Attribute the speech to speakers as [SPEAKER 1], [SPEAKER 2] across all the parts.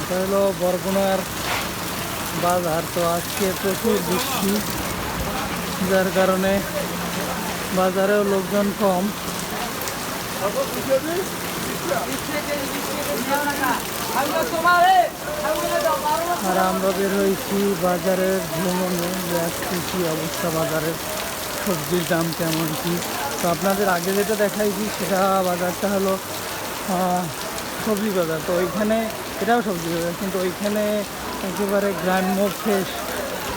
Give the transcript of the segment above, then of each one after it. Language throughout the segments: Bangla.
[SPEAKER 1] এটা হলো বরগুনার বাজার। তো আজকে প্রচুর বৃষ্টি, যার কারণে বাজারেও লোকজন কম। আর আমরা বের হয়েছি বাজারের ভ্রমণে, কী অবস্থা বাজারের, সবজির দাম কেমন কি। তো আপনাদের আগে যেটা দেখাইছি সেটা বাজারটা হলো সবজি বাজার। তো ওইখানে এটাও সবজি বাজার, কিন্তু ওইখানে একেবারে গ্রাম্য ফ্রেশ,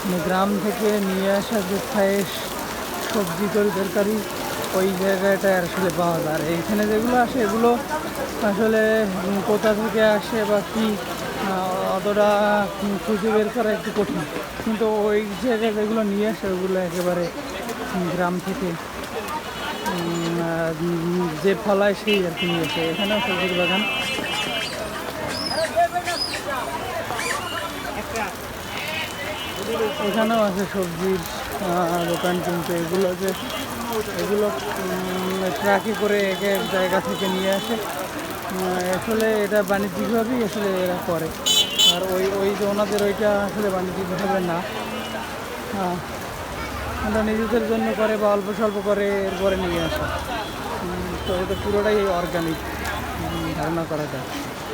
[SPEAKER 1] মানে গ্রাম থেকে নিয়ে আসা যে ফ্রেশ সবজি তরকারি ওই জায়গাটায় আসলে পাওয়া যায়। আর এইখানে যেগুলো আসে এগুলো আসলে কোথা থেকে আসে বা কি অতটা খুঁজে বের করা একটু কঠিন, কিন্তু ওই জায়গায় যেগুলো নিয়ে আসে ওগুলো একেবারে গ্রাম থেকে যে ফলায় সেই আর কি নিয়ে আসে। এখানেও সবজির বাগান। এখানেও আছে সবজির দোকান, কিন্তু এগুলো ট্রাকে করে এক এক জায়গা থেকে নিয়ে আসে। আসলে এটা বাণিজ্যিকভাবেই আসলে এরা করে। আর ওই যে ওনাদের ওইটা আসলে বাণিজ্যিকভাবে না, ওরা নিজেদের জন্য করে বা অল্প স্বল্প করে এরপরে নিয়ে আসে। তো এটা পুরোটাই অর্গানিক ধারণা করা যায়।